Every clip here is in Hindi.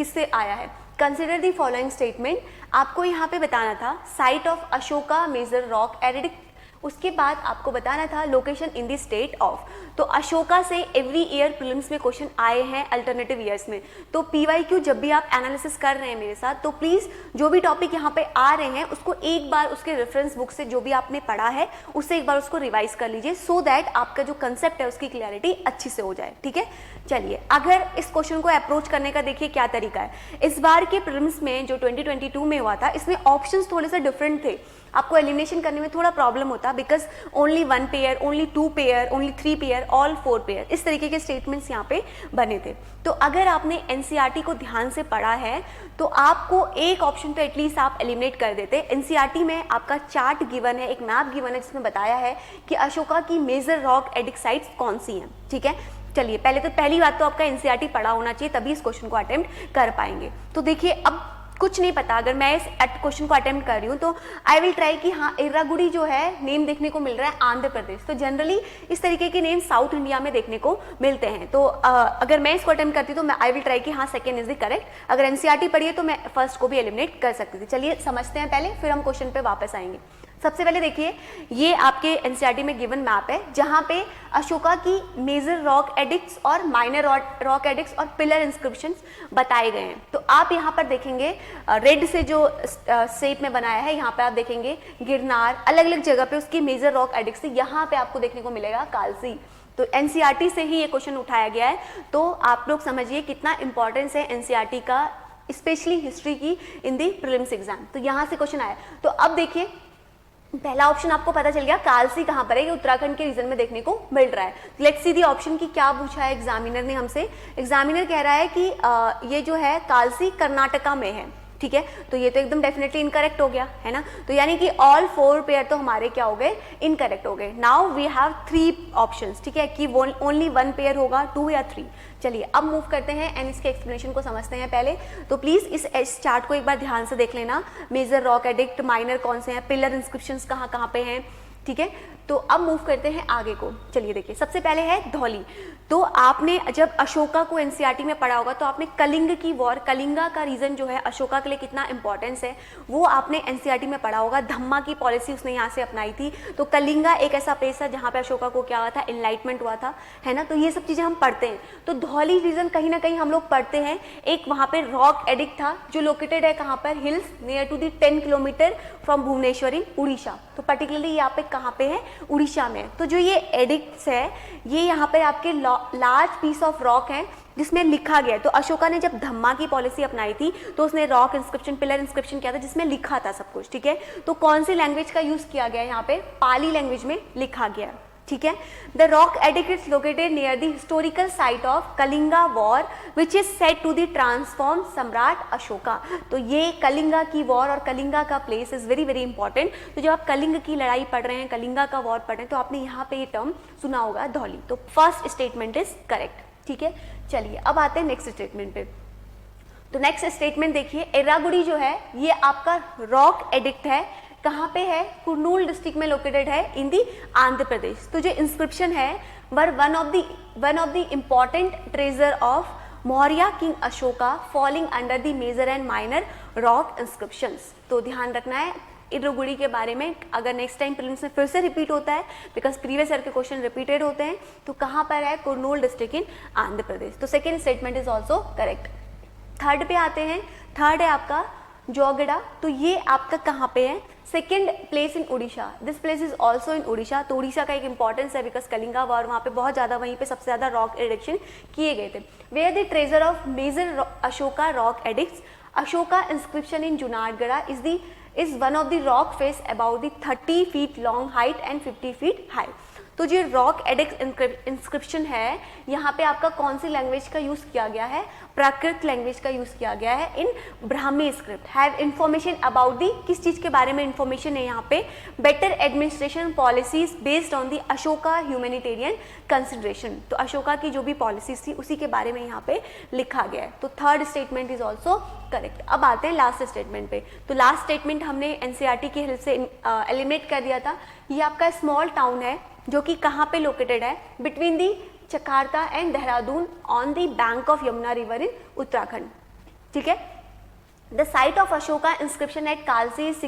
किससे आया है? कंसिडर द फॉलोइंग स्टेटमेंट, आपको यहाँ पे बताना था site of Ashoka major rock edict, उसके बाद आपको बताना था location in the state of. तो अशोका से एवरी ईयर प्रीलिम्स में क्वेश्चन आए हैं अल्टरनेटिव ईयर्स में। तो PYQ जब भी आप एनालिसिस कर रहे हैं मेरे साथ, तो प्लीज़ जो भी टॉपिक यहाँ पे आ रहे हैं उसको एक बार उसके रेफरेंस बुक से जो भी आपने पढ़ा है उससे एक बार उसको रिवाइज कर लीजिए, सो दैट आपका जो कंसेप्ट है उसकी क्लैरिटी अच्छी से हो जाए। ठीक है, चलिए अगर इस क्वेश्चन को अप्रोच करने का देखिए क्या तरीका है। इस बार के प्रीलिम्स में जो 2022 में हुआ था, इसमें ऑप्शंस थोड़े से डिफरेंट थे, आपको एलिमिनेशन करने में थोड़ा प्रॉब्लम होता, because only 1 pair, only 2 pair, only 3 pair, all 4 pair, इस तरीके के स्टेटमेंट्स यहाँ पे बने थे। तो अगर आपने NCERT को ध्यान से पढ़ा है तो आपको एक ऑप्शन तो एटलीस्ट आप एलिमिनेट कर देते। NCERT में आपका चार्ट गिवन है, एक मैप गिवन है जिसमें बताया है कि अशोका की मेजर रॉक एडिक्ट साइट्स कौन सी हैं। ठीक है, चलिए पहले तो पहली बात तो आपका NCERT पढ़ा होना चाहिए, तभी इस क्वेश्चन को अटेम्प्ट कर पाएंगे। तो देखिए अब कुछ नहीं पता, अगर मैं इस क्वेश्चन को अटेम्प्ट कर रही हूँ तो आई विल ट्राई कि हाँ इर्रागुड़ी जो है नेम देखने को मिल रहा है आंध्र प्रदेश, तो जनरली इस तरीके के नेम साउथ इंडिया में देखने को मिलते हैं। तो अगर मैं इसको अटेम्प्ट करती हूँ तो मैं आई विल ट्राई कि हाँ सेकेंड इज द करेक्ट। अगर NCERT पढ़ी है तो मैं फर्स्ट को भी एलिमिनेट कर सकती थी। चलिए समझते हैं पहले, फिर हम क्वेश्चन पे वापस आएंगे। सबसे पहले देखिए ये आपके NCERT में गिवन मैप है जहाँ पे अशोका की मेजर रॉक एडिक्ट्स और माइनर रॉक एडिक्ट्स और पिलर इंस्क्रिप्शंस बताए गए हैं। तो आप यहाँ पर देखेंगे रेड से जो शेप में बनाया है, यहाँ पे आप देखेंगे गिरनार, अलग अलग जगह पे उसकी मेजर रॉक एडिक्ट्स, यहाँ पे आपको देखने को मिलेगा कालसी। तो NCERT से ही ये क्वेश्चन उठाया गया है। तो आप लोग समझिए कितना इंपॉर्टेंस है NCERT का, स्पेशली हिस्ट्री की इन दी प्रीलिम्स एग्जाम। तो यहाँ से क्वेश्चन आया। तो अब देखिए पहला ऑप्शन आपको पता चल गया कालसी कहाँ पर है, ये उत्तराखंड के रीजन में देखने को मिल रहा है। लेट्स सी दी ऑप्शन की क्या पूछा है एग्जामिनर ने हमसे। एग्जामिनर कह रहा है कि ये जो है कालसी कर्नाटका में है। ठीक है, तो ये तो एकदम डेफिनेटली इनकरेक्ट हो गया है ना, तो यानी कि ऑल 4 पेयर तो हमारे क्या हो गए, इनकरेक्ट हो गए। नाउ वी हैव 3 ऑप्शंस, ठीक है, कि ओनली 1 पेयर होगा, 2 या 3। चलिए अब मूव करते हैं एंड इसके एक्सप्लेनेशन को समझते हैं पहले। तो प्लीज इस चार्ट को एक बार ध्यान से देख लेना, मेजर रॉक एडिक्ट, माइनर कौन से हैं, पिलर इंस्क्रिप्शंस कहाँ कहाँ पे हैं। ठीक है, तो अब मूव करते हैं आगे को। चलिए देखिए सबसे पहले है धौली। तो आपने जब अशोका को NCERT में पढ़ा होगा तो आपने कलिंग की वॉर, कलिंगा का रीजन जो है अशोका के लिए कितना इंपॉर्टेंस है वो आपने NCERT में पढ़ा होगा। धम्मा की पॉलिसी उसने यहाँ से अपनाई थी। तो कलिंगा एक ऐसा प्लेस था जहाँ पे अशोका को क्या हुआ था, एनलाइटमेंट हुआ था, है ना। तो ये सब चीजें हम पढ़ते हैं। तो धौली रीजन कहीं ना कहीं हम लोग पढ़ते हैं। एक वहाँ पे रॉक एडिक्ट था जो लोकेटेड है कहाँ पर, hills near to the 10 kilometre from Bhubaneswar in Orissa. तो पर्टिकुलरली यहाँ पे कहाँ पे है, उड़ीसा में। तो जो ये एडिक्ट्स है ये यहाँ पे आपके लार्ज पीस ऑफ रॉक है जिसमें लिखा गया है। तो अशोका ने जब धम्मा की पॉलिसी अपनाई थी तो उसने रॉक इंस्क्रिप्शन, पिलर इंस्क्रिप्शन किया था जिसमें लिखा था सब कुछ। ठीक है, तो कौन सी लैंग्वेज का यूज किया गया है, यहाँ पे पाली लैंग्वेज में लिखा गया है। ठीक है, the rock edict is located near the historical site of Kalinga war which is set to the transform Samrat Ashoka. तो ये कलिंगा की वॉर और कलिंगा का place is very very important. तो जब आप कलिंग की लड़ाई पढ़ रहे हैं, कलिंगा का वॉर पढ़ रहे हैं, तो आपने यहाँ पे ये टर्म सुना होगा धौली। तो फर्स्ट स्टेटमेंट इज करेक्ट। ठीक है, चलिए अब आते हैं नेक्स्ट स्टेटमेंट पे। तो नेक्स्ट स्टेटमेंट देखिए, एर्रागुडी जो है ये आपका रॉक एडिक्ट है, कहाँ पे है, कुर्नूल डिस्ट्रिक्ट में लोकेटेड है इन दी आंध्र प्रदेश। तो जो इंस्क्रिप्शन है were one of the important treasure of Maurya king Ashoka falling under the major and minor rock inscriptions. तो ध्यान रखना है एर्रागुडी के बारे में, अगर नेक्स्ट टाइम प्रीलिम्स में फिर से रिपीट होता है, बिकॉज प्रीवियस ईयर के क्वेश्चन रिपीटेड होते हैं, तो कहाँ पर है, कुर्नूल डिस्ट्रिक्ट इन आंध्र प्रदेश। तो second statement is also correct. Third पे आते हैं, थर्ड है आपका जोगड़ा। तो ये आपका कहाँ पे है, second place in Orissa. This place is also in Orissa. तो उड़ीसा का एक इंपॉर्टेंस है बिकॉज कलिंगा वॉर वहाँ पे बहुत ज़्यादा, वहीं पे सबसे ज़्यादा रॉक एडिक्शन किए गए थे। Where the treasure of major Ashoka rock edicts, Ashoka inscription in Junagadh is one of the rock face about the 30 feet long height and 50 feet high। तो जो रॉक एडिक्ट इंस्क्रिप्शन है यहाँ पे आपका कौन सी लैंग्वेज का यूज किया गया है, प्राकृत लैंग्वेज का यूज किया गया है in Brahmi script. Have information about the, किस चीज के बारे में इंफॉर्मेशन है यहाँ पे, better administration policies based on the Ashoka humanitarian consideration. तो अशोका की जो भी पॉलिसीज थी उसी के बारे में यहाँ पे लिखा गया है। तो third statement is also correct. अब आते हैं लास्ट स्टेटमेंट पे। तो लास्ट स्टेटमेंट हमने NCERT की हेल्प से एलिमिनेट कर दिया था। ये आपका स्मॉल टाउन है जो कि कहाँ पे लोकेटेड है, between the Jakarta and Dehradun on the bank of Yamuna river in Uttarakhand. ठीक है। The site of Ashoka inscription at Kalsi is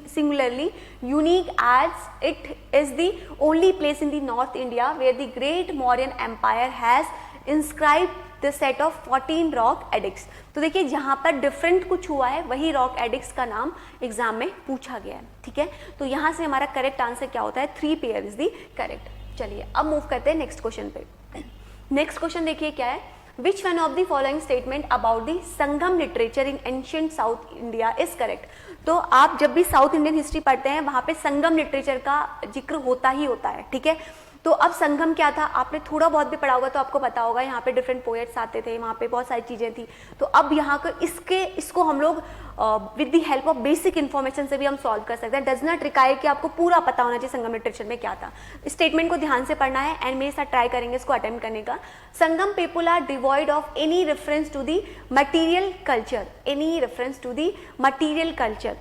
singularly unique as it is the only place in the North India where the great Mauryan Empire has inscribed the set of 14 rock edicts। तो देखिए जहाँ पर डिफरेंट कुछ हुआ है वही रॉक एडिक्ट्स का नाम एग्जाम में पूछा गया है, ठीक है। तो यहाँ से हमारा करेक्ट आंसर क्या होता है, 3 पेयर इज दी करेक्ट। चलिए अब मूव करते हैं नेक्स्ट क्वेश्चन पे। नेक्स्ट क्वेश्चन देखिए क्या है, Which one of the following statement about the Sangam literature in ancient South India is correct? तो आप जब भी साउथ इंडियन हिस्ट्री पढ़ते हैं वहाँ पे संगम लिटरेचर का जिक्र होता ही होता है, ठीक है। तो अब संगम क्या था, आपने थोड़ा बहुत भी पढ़ा होगा तो आपको पता होगा, यहाँ पे डिफरेंट पोएट्स आते थे, वहाँ पे बहुत सारी चीज़ें थी। तो अब यहाँ को इसको हम लोग with the help of basic information से भी हम सॉल्व कर सकते हैं। डज नॉट रिक्वायर कि आपको पूरा पता होना चाहिए संगम लिटरेचर में क्या था। स्टेटमेंट को ध्यान से पढ़ना है एंड मेरे साथ ट्राई करेंगे इसको अटेम्प्ट करने का। Sangam people are devoid of any reference to the material culture, any reference to the material culture,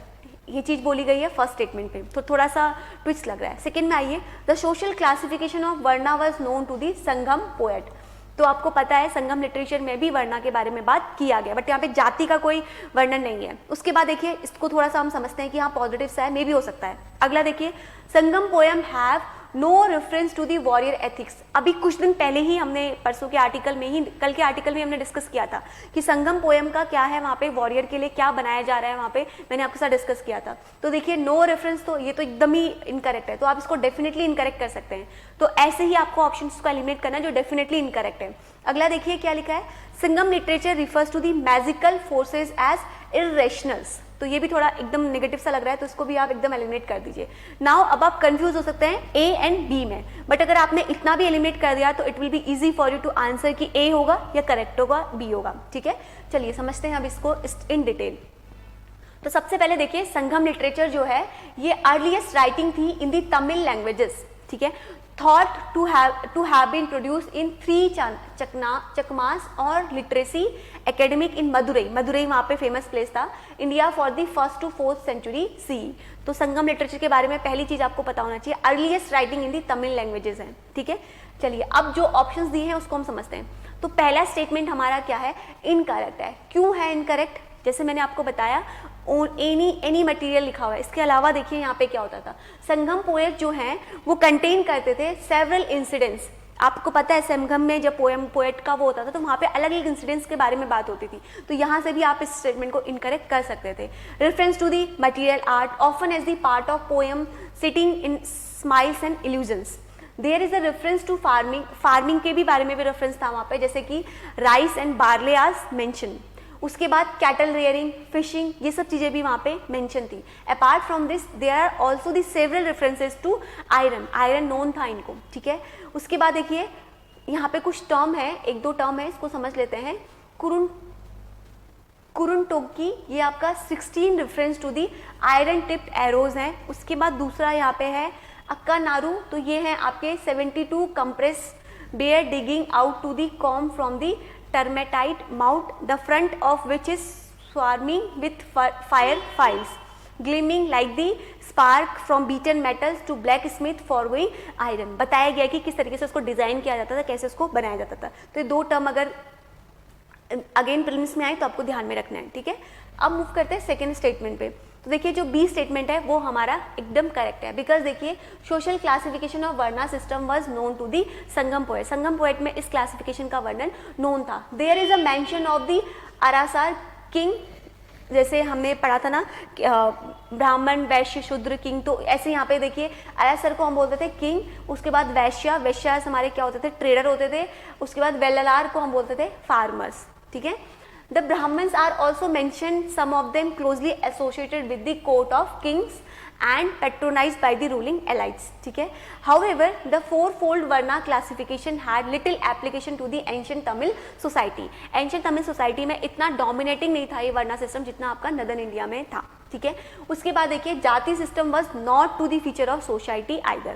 ये चीज बोली गई है फर्स्ट स्टेटमेंट पे, तो थोड़ा सा ट्विस्ट लग रहा है। सेकंड में आइए, the social classification of varna was known to the Sangam poet. तो आपको पता है संगम लिटरेचर में भी वर्णा के बारे में बात किया गया, बट यहाँ पे जाति का कोई वर्णन नहीं है। उसके बाद देखिए इसको थोड़ा सा हम समझते हैं कि हाँ पॉजिटिव सा है, मे भी हो सकता है। अगला देखिए, Sangam poem have no reference to the warrior ethics. अभी कुछ दिन पहले ही हमने परसों के आर्टिकल में ही, कल के आर्टिकल में हमने डिस्कस किया था कि संगम पोएम का क्या है, वहाँ पे वॉरियर के लिए क्या बनाया जा रहा है, वहाँ पे मैंने आपके साथ डिस्कस किया था। तो देखिए नो रेफरेंस, तो ये तो एकदम ही इनकरेक्ट है, तो आप इसको डेफिनेटली इनकरेक्ट कर सकते हैं। तो ऐसे ही आपको ऑप्शन को एलिमिनेट करना है जो डेफिनेटली इनकरेक्ट है। अगला देखिए क्या लिखा है, Sangam literature refers to the magical forces as irrationals. तो ये भी थोड़ा एकदम नेगेटिव सा लग रहा है, तो इसको भी आप एकदम एलिमिनेट कर दीजिए। नाउ अब आप कंफ्यूज हो सकते हैं ए एंड बी में, बट अगर आपने इतना भी एलिमिनेट कर दिया तो it will be easy for you to answer कि ए होगा या करेक्ट होगा, बी होगा, ठीक है। चलिए समझते हैं अब इसको इन डिटेल। तो सबसे पहले देखिए संगम लिटरेचर जो है ये अर्लीस्ट राइटिंग थी इन दी तमिल लैंग्वेजेस, ठीक है। thought to have been produced in 3 चकमास और लिटरेसी एकेडमिक इन मदुरई। मदुरई वहाँ पे फेमस प्लेस था, India for the 1st to 4th century CE। तो संगम लिटरेचर के बारे में पहली चीज आपको पता होना चाहिए, earliest writing in the Tamil languages है, ठीक है। चलिए अब जो ऑप्शंस दिए हैं उसको हम समझते हैं। तो पहला स्टेटमेंट हमारा क्या है, इनकरेक्ट है। क्यों है इनकरेक्ट, जैसे मैंने आपको बताया एनी मटेरियल लिखा हुआ है। इसके अलावा देखिए यहाँ पे क्या होता था, संगम पोएट जो हैं वो कंटेन करते थे सेवरल इंसिडेंट्स। आपको पता है संगम में जब पोएट का वो होता था तो वहाँ पे अलग अलग इंसिडेंट्स के बारे में बात होती थी। तो यहाँ से भी आप इस स्टेटमेंट को इनकरेक्ट कर सकते थे। Reference to the material art often as the part of poem sitting in smiles and illusions. There is a reference to farming, farming के भी बारे में भी रेफरेंस था वहाँ पे, जैसे कि राइस एंड बार्ले आज मेंशन। उसके बाद कैटल रेयरिंग, फिशिंग, ये सब चीजें भी वहाँ पे मेंशन थी। Apart from this there are also the several references to iron, iron known था इनको, ठीक है। उसके बाद देखिए यहाँ पे कुछ टर्म है, 1-2 टर्म है, इसको समझ लेते हैं। कुरुनटोकी, ये आपका 16 reference to the iron tipped arrows हैं। उसके बाद दूसरा यहाँ पे है अक्का नारू, तो ये हैं आपके 72 compares bear digging out to the comb from the termitite mouth, the front of which is swarming with fire files, gleaming like the spark from beaten metals to blacksmith following iron। बताया गया कि किस तरीके से उसको डिजाइन किया जाता था, कैसे उसको बनाया जाता था। तो ये 2 टर्म अगर अगेन प्रीलिम्स में आए तो आपको ध्यान में रखना है, ठीक है। अब मूव करते हैं सेकेंड स्टेटमेंट पे। तो देखिए जो बी स्टेटमेंट है वो हमारा एकदम करेक्ट है, बिकॉज देखिए social classification of varna system was known to the Sangam poet. Sangam poet में इस क्लासिफिकेशन का वर्णन नोन था। There is a mention of the Arasar king, जैसे हमने पढ़ा था ना ब्राह्मण वैश्य शूद्र किंग, तो ऐसे यहाँ पे देखिए अरासर को हम बोलते थे किंग, उसके बाद वैश्य, वैश्य हमारे क्या होते थे, ट्रेडर होते थे। उसके बाद वेल्लार को हम बोलते थे फार्मर्स, ठीक है। The Brahmins are also mentioned, some of them closely associated with the court of kings and patronized by the ruling elites, ठीक है। However, the fourfold Varna classification had little application to the ancient Tamil society। Ancient Tamil society में इतना dominating नहीं था ये वर्णा सिस्टम जितना आपका नदन इंडिया में था, ठीक है। उसके बाद देखिए जाति system was not to the feature of society either।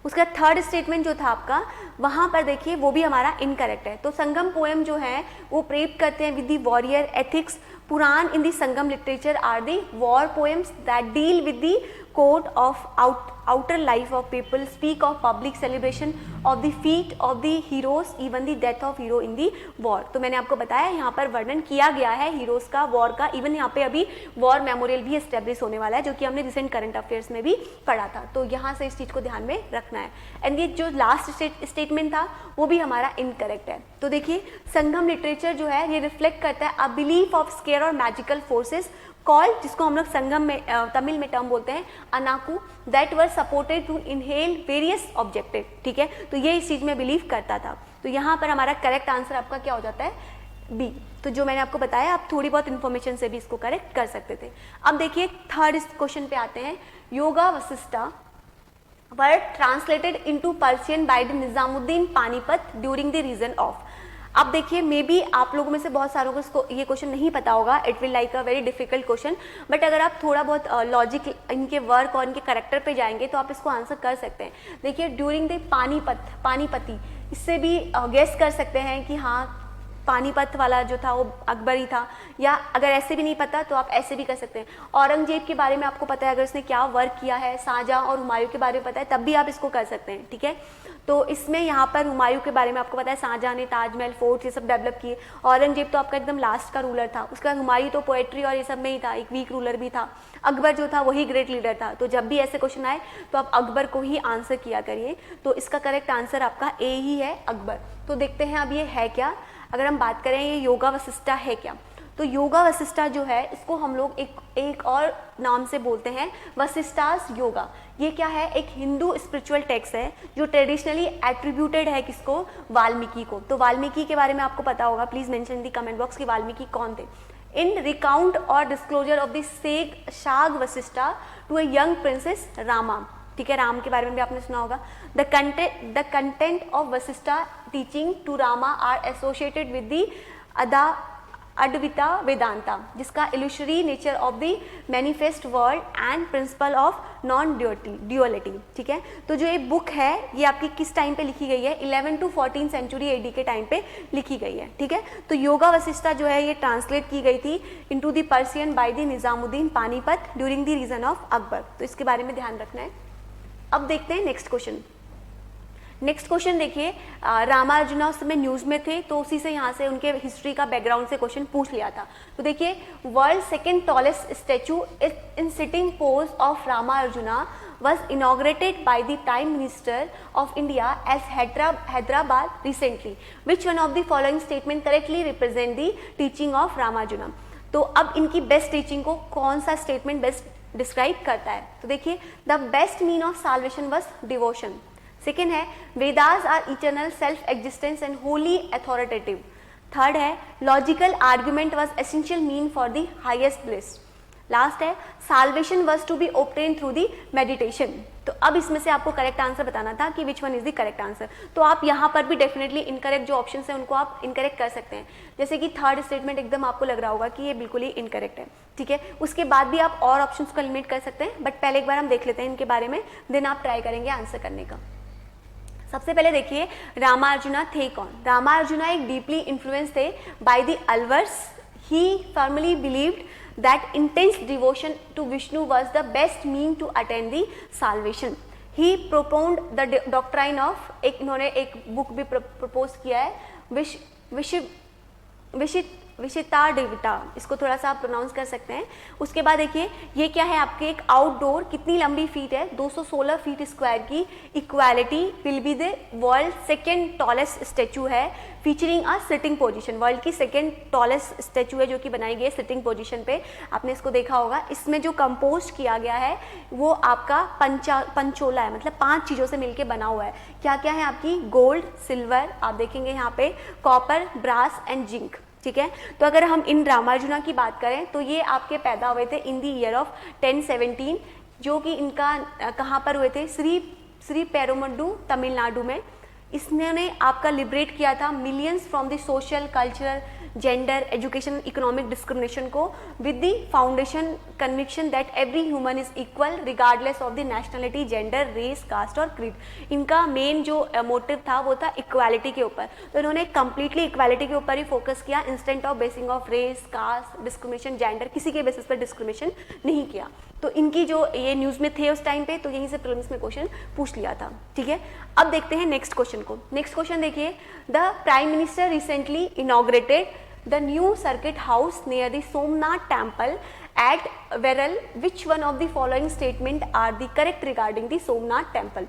उसका थर्ड स्टेटमेंट जो था आपका, वहां पर देखिए वो भी हमारा इनकरेक्ट है। तो संगम पोएम जो है वो प्रेप करते हैं with the warrior ethics. Puram in the Sangam literature are the war poems that deal with the code of outer life of people, speak of public celebration of the feat of the heroes, even the death of hero in the war. तो मैंने आपको बताया यहाँ पर वर्णन किया गया है हीरोज का, वॉर का, इवन यहाँ पे अभी वॉर मेमोरियल भी एस्टेब्लिश होने वाला है, जो कि हमने रिसेंट करंट अफेयर्स में भी पढ़ा था। तो यहाँ से इस चीज़ को ध्यान में रखना है। एंड ये जो लास्ट स्टेटमेंट था वो भी हमारा इनकरेक्ट है। तो देखिए, संगम लिटरेचर जो है ये रिफ्लेक्ट करता है अ बिलीफ ऑफ स्केयर और मैजिकल फोर्सेस कॉल्ड, जिसको हम लोग संगम में तमिल में टर्म बोलते हैं Ananku, that were supported to inhale various objective. ठीक है, तो ये इस चीज़ में बिलीव करता था। तो यहाँ पर हमारा करेक्ट आंसर आपका क्या हो जाता है? बी। तो जो मैंने आपको बताया, आप थोड़ी बहुत इन्फॉर्मेशन से भी इसको करेक्ट कर सकते थे। अब देखिए थर्ड क्वेश्चन पे आते हैं। Yoga Vasishtha were translated into Persian by the Nizamuddin Panipat during the reason of. अब देखिए, मे बी आप लोगों में से बहुत सारों को इसको ये क्वेश्चन नहीं पता होगा, it will like a very difficult question, but अगर आप थोड़ा बहुत लॉजिक इनके वर्क और इनके करेक्टर पे जाएंगे तो आप इसको आंसर कर सकते हैं। देखिए, ड्यूरिंग द पानीपति, इससे भी गेस कर सकते हैं कि हाँ पानीपत वाला जो था वो अकबर ही था, या अगर ऐसे भी नहीं पता तो आप ऐसे भी कर सकते हैं। औरंगजेब के बारे में आपको पता है, अगर उसने क्या वर्क किया है, शाहजहां और हुमायूं के बारे में पता है, तब भी आप इसको कर सकते हैं। ठीक है, तो इसमें यहाँ पर हुमायूं के बारे में आपको पता है, शाहजहां ने ताजमहल, फोर्ट ये सब डेवलप किए। औरंगजेब तो आपका एकदम लास्ट का रूलर था। उसके बाद हुमायूं तो पोएट्री और ये सब में ही था, एक वीक रूलर भी था। अकबर जो था वही ग्रेट लीडर था। तो जब भी ऐसे क्वेश्चन आए तो आप अकबर को ही आंसर किया करिए। तो इसका करेक्ट आंसर आपका ए ही है, अकबर। तो देखते हैं अब ये है क्या। अगर हम बात करें ये योगा वशिष्ठा है क्या, तो योगा वशिष्ठा जो है इसको हम लोग एक और नाम से बोलते हैं वशिष्ठास योगा। ये क्या है? एक हिंदू स्पिरिचुअल टेक्स्ट है जो ट्रेडिशनली एट्रीब्यूटेड है किसको? वाल्मीकि को। तो वाल्मीकि के बारे में आपको पता होगा, please mention the comment box कि वाल्मीकि कौन थे। इन रिकाउंट और disclosure of the sage Vashishtha to a young princes Rama. ठीक है, राम के बारे में भी आपने सुना होगा। The content of Vashishtha teaching to Rama are associated with the Advaita Vedanta, जिसका illusory nature of the manifest world and principle of non duality. ठीक है, तो जो ये बुक है ये आपकी किस टाइम पे लिखी गई है? 11 to 14 सेंचुरी एडी के टाइम पे लिखी गई है। ठीक है, तो योगा वशिष्ठा जो है ये ट्रांसलेट की गई थी into the Persian by the Nizamuddin Panipat during the reason of Akbar. तो इसके बारे में ध्यान रखना है। अब देखते हैं नेक्स्ट क्वेश्चन। नेक्स्ट क्वेश्चन देखिए, रामार्जुना उस समय न्यूज में थे, तो उसी से यहाँ से उनके हिस्ट्री का बैकग्राउंड से क्वेश्चन पूछ लिया था। तो देखिए, world second tallest statue in sitting pose of Ramanuja was inaugurated by the Prime Minister of India as Hyderabad recently. Which one of the following statement correctly represent the teaching of Ramarjuna? तो अब इनकी बेस्ट टीचिंग को कौन सा स्टेटमेंट बेस्ट डिस्क्राइब करता है? तो देखिए, the best mean of salvation was devotion. Second है, Vedas are eternal self existence and holy authoritative. Third है, logical argument was essential mean for the highest bliss. Last है, salvation was to be obtain through the meditation. तो अब इसमें से आपको करेक्ट आंसर बताना था कि which one is the correct answer. तो आप यहाँ पर भी डेफिनेटली इनकरेक्ट जो ऑप्शन है उनको आप इनकरेक्ट कर सकते हैं। जैसे कि थर्ड स्टेटमेंट एकदम आपको लग रहा होगा कि ये बिल्कुल ही इनकरेक्ट है। ठीक है, उसके बाद भी आप और ऑप्शंस को एलिमिनेट कर सकते हैं, बट पहले एक बार हम देख लेते हैं इनके बारे में, देन आप ट्राई करेंगे आंसर करने का। सबसे पहले देखिए, रामार्जुना थे कौन? रामार्जुना एक डीपली इन्फ्लुएंस थे by the Alvars. He firmly believed that intense devotion to Vishnu was the best mean to attain the salvation. He propounded the doctrine of, एक इन्होंने एक बुक भी प्रपोज किया है, विशितादेविता, इसको थोड़ा सा आप प्रोनाउंस कर सकते हैं। उसके बाद देखिए, ये क्या है आपके एक आउटडोर, कितनी लंबी फीट है? 216 फीट स्क्वायर की equality will be the world second tallest statue है, featuring a sitting position. World की सेकेंड टॉलेस्ट स्टैचू है जो कि बनाई गई है सिटिंग पोजीशन पे। आपने इसको देखा होगा। इसमें जो कंपोज किया गया है वो आपका पंचोला है, मतलब 5 चीज़ों से मिलकर बना हुआ है। क्या क्या है आपकी? गोल्ड, सिल्वर, आप देखेंगे यहाँ पे कॉपर, ब्रास एंड जिंक। ठीक है, तो अगर हम इन रामार्जुना की बात करें तो ये आपके पैदा हुए थे इन दी ईयर ऑफ 1017, जो कि इनका कहाँ पर हुए थे? श्री पेरुमंडू, तमिलनाडु में। इसने आपका लिबरेट किया था millions from the social, cultural, gender, education, economic discrimination को with the foundation conviction that every human is equal regardless of the nationality, gender, race, caste और क्रीड। इनका मेन जो मोटिव था वो था इक्वालिटी के ऊपर, तो इन्होंने कंप्लीटली इक्वालिटी के ऊपर ही फोकस किया instead of basing of race, caste, discrimination, gender, किसी के बेसिस पर डिस्क्रिमिनेशन नहीं किया। तो इनकी जो ये न्यूज़ में थे उस टाइम पे, तो यहीं से प्रीलिम्स में क्वेश्चन पूछ लिया था, ठीक है। अब देखते हैं नेक्स्ट क्वेश्चन को। नेक्स्ट क्वेश्चन देखिए, the prime minister recently inaugurated the new circuit house near the Somnath temple at Veral. Which one of the following statement are the correct regarding the Somnath temple?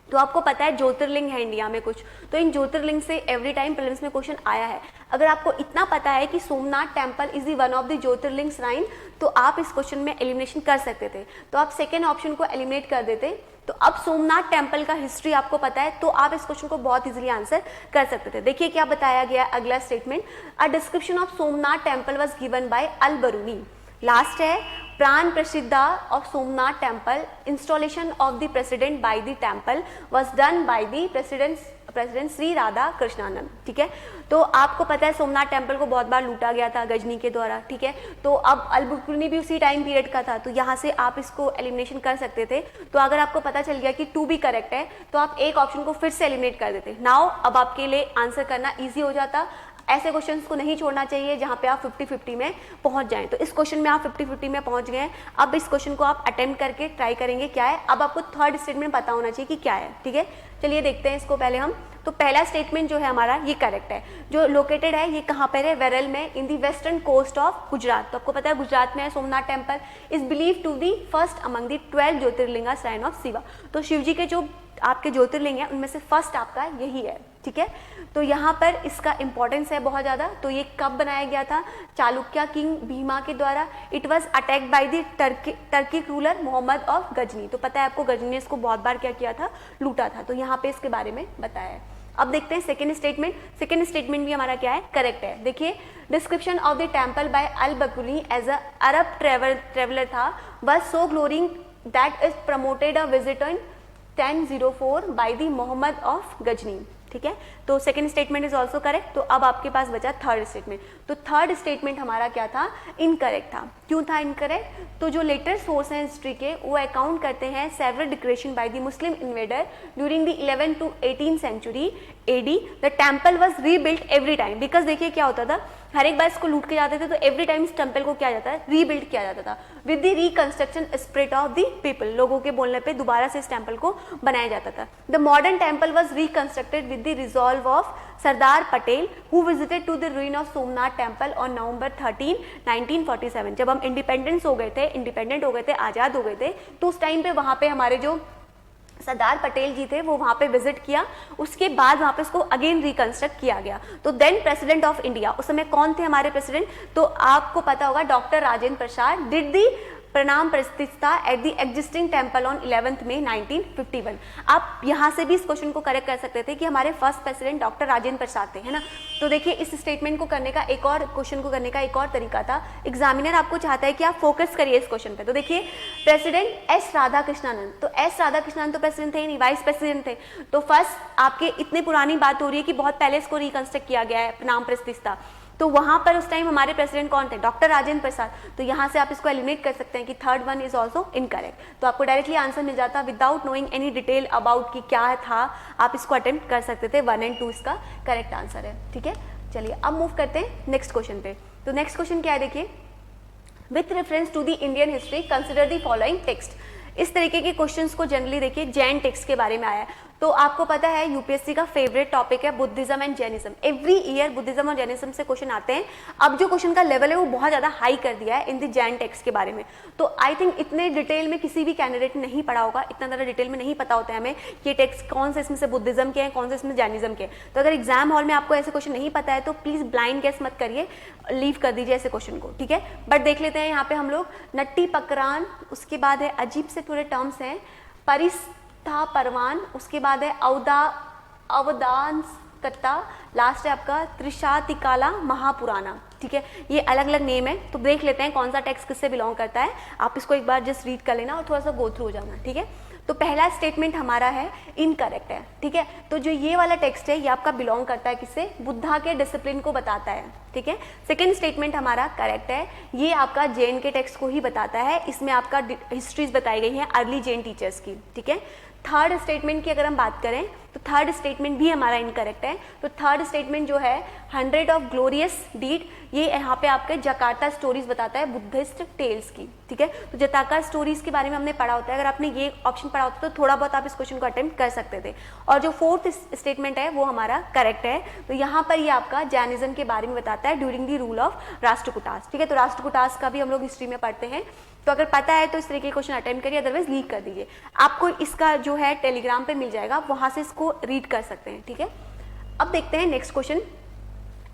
तो आपको पता है ज्योतिर्लिंग है इंडिया में कुछ, तो इन ज्योतिर्लिंग से एवरी टाइम प्रीलिम्स में क्वेश्चन आया है। अगर आपको इतना पता है कि Somnath temple is the one of the Jyotirlinga shrine, तो आप इस क्वेश्चन में एलिमिनेशन कर सकते थे, तो आप सेकेंड ऑप्शन को एलिमिनेट कर देते। तो अब सोमनाथ टेम्पल का हिस्ट्री आपको पता है, तो आप इस क्वेश्चन को बहुत इजीली आंसर कर सकते थे। देखिए क्या बताया गया अगला statement, a description of Somnath temple was given by Al Biruni. Last है, Pran Pratishtha of Somnath temple, installation of the president by the temple was done by the president Shri Radha Krishnanand, ठीक है। तो आपको पता है सोमनाथ टेम्पल को बहुत बार लूटा गया था गजनी के द्वारा, ठीक है। तो अब अल-बरूनी भी उसी टाइम पीरियड का था, तो यहाँ से आप इसको एलिमिनेशन कर सकते थे। तो अगर आपको पता चल गया कि 2 भी करेक्ट है, तो आप एक ऑप्शन को फिर से एलिमिनेट कर देते। नाउ अब आपके लिए आंसर करना ईजी हो जाता। ऐसे क्वेश्चंस को नहीं छोड़ना चाहिए जहाँ पे आप 50-50 में पहुँच जाएं। तो इस क्वेश्चन में आप 50-50 में पहुँच गए हैं। अब इस क्वेश्चन को आप अटेम्प्ट करके ट्राई करेंगे क्या है। अब आपको थर्ड स्टेटमेंट पता होना चाहिए कि क्या है, ठीक है। चलिए देखते हैं इसको पहले हम। तो पहला स्टेटमेंट जो है हमारा ये करेक्ट है। जो लोकेटेड है ये कहाँ पर है, वेरल में, in the western coast of Gujarat. तो आपको पता है गुजरात में है Somnath temple, is believe to the first among the 12 Jyotirlinga shrine of Shiva. तो शिव जी के जो आपके ज्योतिर्लिंग है उनमें से फर्स्ट आपका यही है, ठीक है। तो यहाँ पर इसका इंपॉर्टेंस है बहुत ज़्यादा। तो ये कब बनाया गया था, चालुक्य किंग भीमा के द्वारा। It was attacked by the Turkic ruler Mohammad of Ghazni. तो पता है आपको गजनी ने इसको बहुत बार क्या किया था, लूटा था। तो यहाँ पे इसके बारे में बताया है। अब देखते हैं सेकेंड स्टेटमेंट। सेकेंड स्टेटमेंट भी हमारा क्या है, करेक्ट है। देखिए, description of the temple by Al Biruni as a Arab traveller था, was so glowing that is promoted a visitor in 1004 by the Mohammad of Ghazni, ठीक है। तो second statement is also correct. तो अब आपके पास बचा थर्ड स्टेटमेंट। तो थर्ड स्टेटमेंट हमारा क्या था, इनकरेक्ट था। क्यों था इनकरेक्ट, तो जो लेटर सोर्स हैं हिस्ट्री के वो अकाउंट करते हैं several declaration by the Muslim invader during the 11th to 18th century AD. The temple was rebuilt every time, because देखिए क्या होता था, हर एक बार इसको लूट के जाते थे, तो एवरी टाइम इस टेम्पल को क्या जाता है, रीबिल्ड किया जाता था with the reconstruction spirit of the people. लोगों के बोलने पे दोबारा से इस टेम्पल को बनाया जाता था। The modern temple was reconstructed with the resolve of Sardar Patel who visited to the ruin of Somnath temple on November 13, 1947। जब हम इंडिपेंडेंट हो गए थे, आज़ाद हो गए थे, तो उस टाइम पे वहाँ पे हमारे जो सरदार पटेल जी थे वो वहाँ पे विजिट किया। उसके बाद वहाँ पे इसको अगेन रिकंस्ट्रक्ट किया गया। तो देन प्रेसिडेंट ऑफ इंडिया उस समय कौन थे हमारे प्रेसिडेंट, तो आपको पता होगा doctor Rajendra Prasad did the प्रणाम प्रतिष्ठा at the existing temple on 11 मई 1951। आप यहाँ से भी इस क्वेश्चन को करेक्ट कर सकते थे कि हमारे first president doctor Rajendra Prasad थे, है ना। तो देखिए इस स्टेटमेंट को करने का एक और क्वेश्चन को करने का एक और तरीका था। एग्जामिनर आपको चाहता है कि आप फोकस करिए इस क्वेश्चन पे। तो देखिए प्रेसिडेंट एस राधा कृष्णानंद, तो एस राधा कृष्णानंद तो प्रेसिडेंट थे ही नहीं, वाइस प्रेसिडेंट थे। तो फर्स्ट आपके इतनी पुरानी बात हो रही है कि बहुत पहले इसको रिकंस्ट्रक्ट किया गया है प्रणाम प्रतिष्ठा, तो वहां पर उस टाइम हमारे प्रेसिडेंट कौन थे, डॉक्टर राजेंद्र प्रसाद। तो यहाँ से आप इसको एलिमिनेट कर सकते हैं कि third one is also incorrect. तो आपको डायरेक्टली आंसर मिल जाता without knowing any detail about कि क्या था, आप इसको अटेम्प्ट कर सकते थे। 1 और 2 इसका करेक्ट आंसर है, ठीक है। चलिए अब मूव करते हैं नेक्स्ट क्वेश्चन पे। तो नेक्स्ट क्वेश्चन क्या है, देखिए, with reference to the Indian history consider the following text. इस तरीके के क्वेश्चंस को जनरली देखिए जैन टेक्स्ट के बारे में आया है। तो आपको पता है यूपीएससी का फेवरेट टॉपिक है Buddhism and Jainism. Every year Buddhism और जैनिज्म से क्वेश्चन आते हैं। अब जो क्वेश्चन का लेवल है वो बहुत ज़्यादा हाई कर दिया है इन द जैन टेक्स्ट के बारे में। तो आई थिंक इतने डिटेल में किसी भी कैंडिडेट ने नहीं पढ़ा होगा, इतना ज़्यादा डिटेल में नहीं पता होता है हमें कि ये टेक्स्ट कौन से इसमें से बुद्धिज्म के हैं, कौन से इसमें जैनिज्म के। तो अगर एग्जाम हॉल में आपको ऐसे क्वेश्चन नहीं पता है तो प्लीज़ ब्लाइंड गेस मत करिए, लीव कर दीजिए ऐसे क्वेश्चन को, ठीक है। बट देख लेते हैं यहाँ पे हम लोग नट्टी पकरान, उसके बाद है अजीब से पूरे टर्म्स हैं, परिस्था परवान, उसके बाद है अवदांस कत्ता, लास्ट है आपका त्रिशातिकाला महापुराना, ठीक है। ये अलग अलग नेम है। तो देख लेते हैं कौन सा टेक्स्ट किससे बिलोंग करता है। आप इसको एक बार जस्ट रीड कर लेना और थोड़ा सा गो थ्रू हो जाना, ठीक है। तो पहला स्टेटमेंट हमारा है इनकरेक्ट है, ठीक है। तो जो ये वाला टेक्स्ट है ये आपका बिलोंग करता है किससे, बुद्धा के डिसिप्लिन को बताता है, ठीक है। सेकेंड स्टेटमेंट हमारा करेक्ट है, ये आपका जैन के टेक्स्ट को ही बताता है, इसमें आपका हिस्ट्रीज बताई गई हैं अर्ली जैन टीचर्स की, ठीक है। थर्ड स्टेटमेंट की अगर हम बात करें तो थर्ड स्टेटमेंट भी हमारा इनकरेक्ट है। तो थर्ड स्टेटमेंट जो है 100 ऑफ ग्लोरियस डीड, ये यहाँ पे आपके जकार्ता स्टोरीज बताता है बुद्धिस्ट टेल्स की, ठीक है। तो जकार्ता स्टोरीज के बारे में हमने पढ़ा होता है, अगर आपने ये ऑप्शन पढ़ा होता तो थोड़ा बहुत आप इस क्वेश्चन को अटेम्प्ट कर सकते थे। और जो फोर्थ स्टेटमेंट है वो हमारा करेक्ट है। तो यहाँ पर ये आपका जैनिज्म के बारे में बताता है during the rule of Rashtrakutas, ठीक है। तो राष्ट्रकूटास का भी हम लोग हिस्ट्री में पढ़ते हैं, तो अगर पता है तो इस तरीके के क्वेश्चन अटेम्प्ट करिए, अदरवाइज लीक कर दीजिए। आपको इसका जो है टेलीग्राम पे मिल जाएगा, वहां से इसको रीड कर सकते हैं, ठीक है। अब देखते हैं नेक्स्ट क्वेश्चन।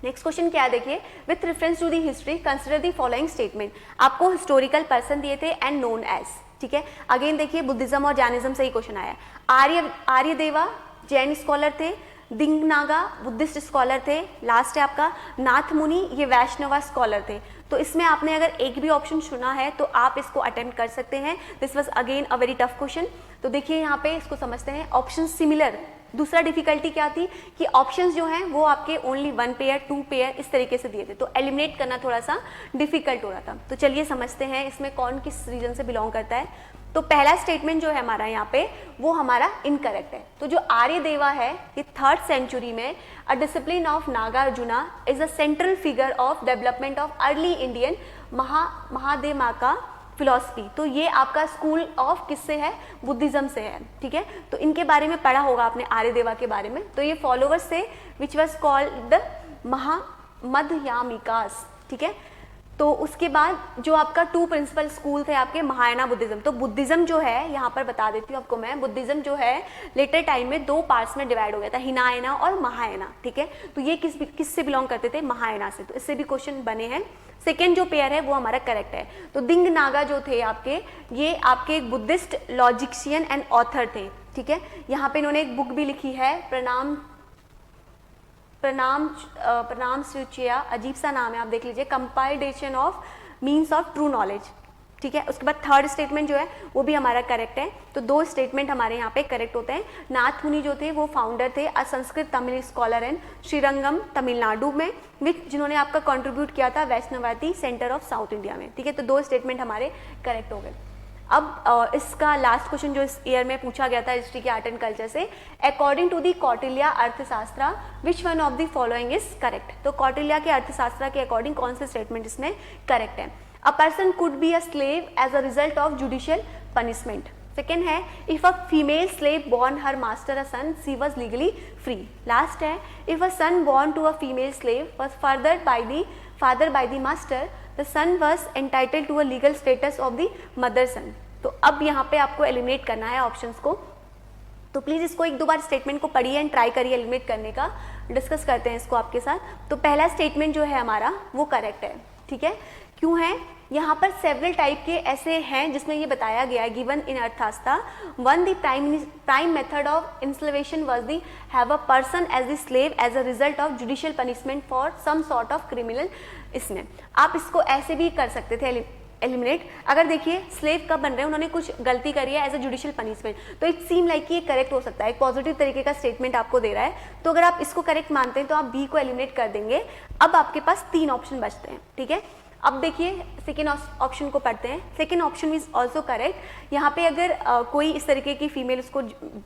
नेक्स्ट क्वेश्चन क्या है, देखिए, with reference to the history consider the following statement. आपको हिस्टोरिकल पर्सन दिए थे एंड नोन एज, ठीक है। अगेन देखिए बुद्धिज्म और जैनिज्म से ही क्वेश्चन आया। आर्यदेवा जैन स्कॉलर थे, दिंगनागा बुद्धिस्ट स्कॉलर थे, लास्ट है आपका नाथ मुनि, ये वैष्णवा स्कॉलर थे। तो इसमें आपने अगर एक भी ऑप्शन चुना है तो आप इसको अटेम्प्ट कर सकते हैं। This was again a very tough question. तो देखिए यहाँ पे इसको समझते हैं, ऑप्शन सिमिलर। दूसरा डिफिकल्टी क्या थी कि ऑप्शंस जो हैं वो आपके ओनली 1 पेयर 2 पेयर इस तरीके से दिए थे, तो एलिमिनेट करना थोड़ा सा डिफिकल्ट हो रहा था। तो चलिए समझते हैं इसमें कौन किस रीजन से बिलोंग करता है। तो पहला स्टेटमेंट जो है हमारा यहाँ पे वो हमारा इनकरेक्ट है। तो जो आर्यदेवा है ये 3rd सेंचुरी में a discipline of Nagarjuna is a central figure of development of early Indian महादेमा का फिलॉसफी। तो ये आपका स्कूल ऑफ किससे है, बुद्धिज्म से है, ठीक है। तो इनके बारे में पढ़ा होगा आपने आर्यदेवा के बारे में। तो ये फॉलोवर्स से विच वॉज कॉल्ड द मध्ययामिकास, ठीक है। तो उसके बाद जो आपका 2 प्रिंसिपल स्कूल थे आपके महायाना बुद्धिज्म। तो बुद्धिज्म जो है यहाँ पर बता देती हूँ आपको मैं, बुद्धिज्म जो है लेटर टाइम में 2 पार्ट्स में डिवाइड हो गया था, हिनायना और महायाना, ठीक है। तो ये किस से बिलोंग करते थे, महायाना से। तो इससे भी क्वेश्चन बने हैं। सेकेंड जो पेयर है वो हमारा करेक्ट है। तो दिंग नागा जो थे आपके, ये आपके एक बुद्धिस्ट लॉजिशियन एंड ऑथर थे, ठीक है। यहाँ पे इन्होंने एक बुक भी लिखी है, प्रणाम सूचिया, अजीब सा नाम है, आप देख लीजिए, compilation of means of true knowledge, ठीक है। उसके बाद थर्ड स्टेटमेंट जो है वो भी हमारा करेक्ट है। तो 2 स्टेटमेंट हमारे यहाँ पे करेक्ट होते हैं। नाथ मुनि जो थे वो फाउंडर थे, अ संस्कृत तमिल स्कॉलर एंड श्रीरंगम तमिलनाडु में, जिन्होंने आपका कंट्रीब्यूट किया था वैष्णवाती सेंटर ऑफ साउथ इंडिया में, ठीक है। तो 2 स्टेटमेंट हमारे करेक्ट हो गए। अब इसका लास्ट क्वेश्चन जो इस ईयर में पूछा गया था हिस्ट्री के आर्ट एंड कल्चर से, अकॉर्डिंग टू दी कौटिल्य अर्थशास्त्र which one of the following is correct. तो कौटिल्य के अर्थशास्त्र के अकॉर्डिंग कौन से स्टेटमेंट इसमें करेक्ट है। A person could be a slave as a result of judicial punishment. Second है, if a female slave born her master a son she was legally free. Last है, if a son born to a female slave was father by the master the son was entitled to a legal status of the mother son. तो अब यहाँ पे आपको एलिमिनेट करना है ऑप्शंस को। तो प्लीज इसको 1-2 बार स्टेटमेंट को पढ़िए एंड ट्राई करिए एलिमिनेट करने का। डिस्कस करते हैं इसको आपके साथ। तो पहला स्टेटमेंट जो है हमारा वो करेक्ट है, ठीक है। क्यों है, यहाँ पर सेवरल टाइप के ऐसे हैं जिसमें ये बताया गया है, given in Arthashastra, 1 the prime method of enslavement was the have a person as the slave as a result of judicial punishment for some sort of criminal. इसमें आप इसको ऐसे भी कर सकते थे एलिमिनेट। अगर देखिए स्लेव कब बन रहे हैं, उन्होंने कुछ गलती करी है एज अ जुडिशियल पनिशमेंट, तो इट सीम लाइक कि ये करेक्ट हो सकता है, एक पॉजिटिव तरीके का स्टेटमेंट आपको दे रहा है। तो अगर आप इसको करेक्ट मानते हैं तो आप बी को एलिमिनेट कर देंगे। अब आपके पास 3 ऑप्शन बचते हैं, ठीक है। अब देखिए सेकेंड ऑप्शन को पढ़ते हैं। Second option is also correct. यहाँ पे अगर कोई इस तरीके की फीमेल उसको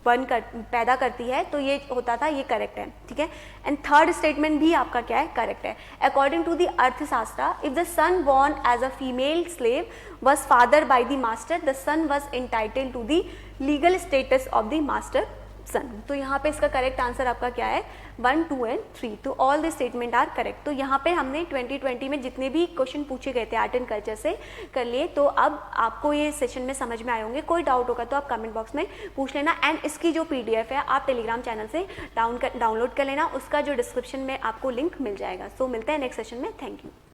पैदा करती है तो ये होता था, ये करेक्ट है, ठीक है। एंड थर्ड स्टेटमेंट भी आपका क्या है, करेक्ट है। According to the Arthashastra, if the son born as a female slave was father by the master, the son was entitled to the legal status of the master son. तो यहाँ पे इसका करेक्ट आंसर आपका क्या है, 1, 2 एंड 3। तो all the statement are correct. तो यहाँ पे हमने 2020 में जितने भी क्वेश्चन पूछे गए थे आर्ट एंड कल्चर से कर लिए। तो अब आपको ये सेशन में समझ में आए होंगे। कोई डाउट होगा तो आप कमेंट बॉक्स में पूछ लेना। एंड इसकी जो PDF है आप टेलीग्राम चैनल से डाउनलोड कर लेना, उसका जो डिस्क्रिप्शन में आपको लिंक मिल जाएगा। सो मिलते हैं नेक्स्ट सेशन में। Thank you.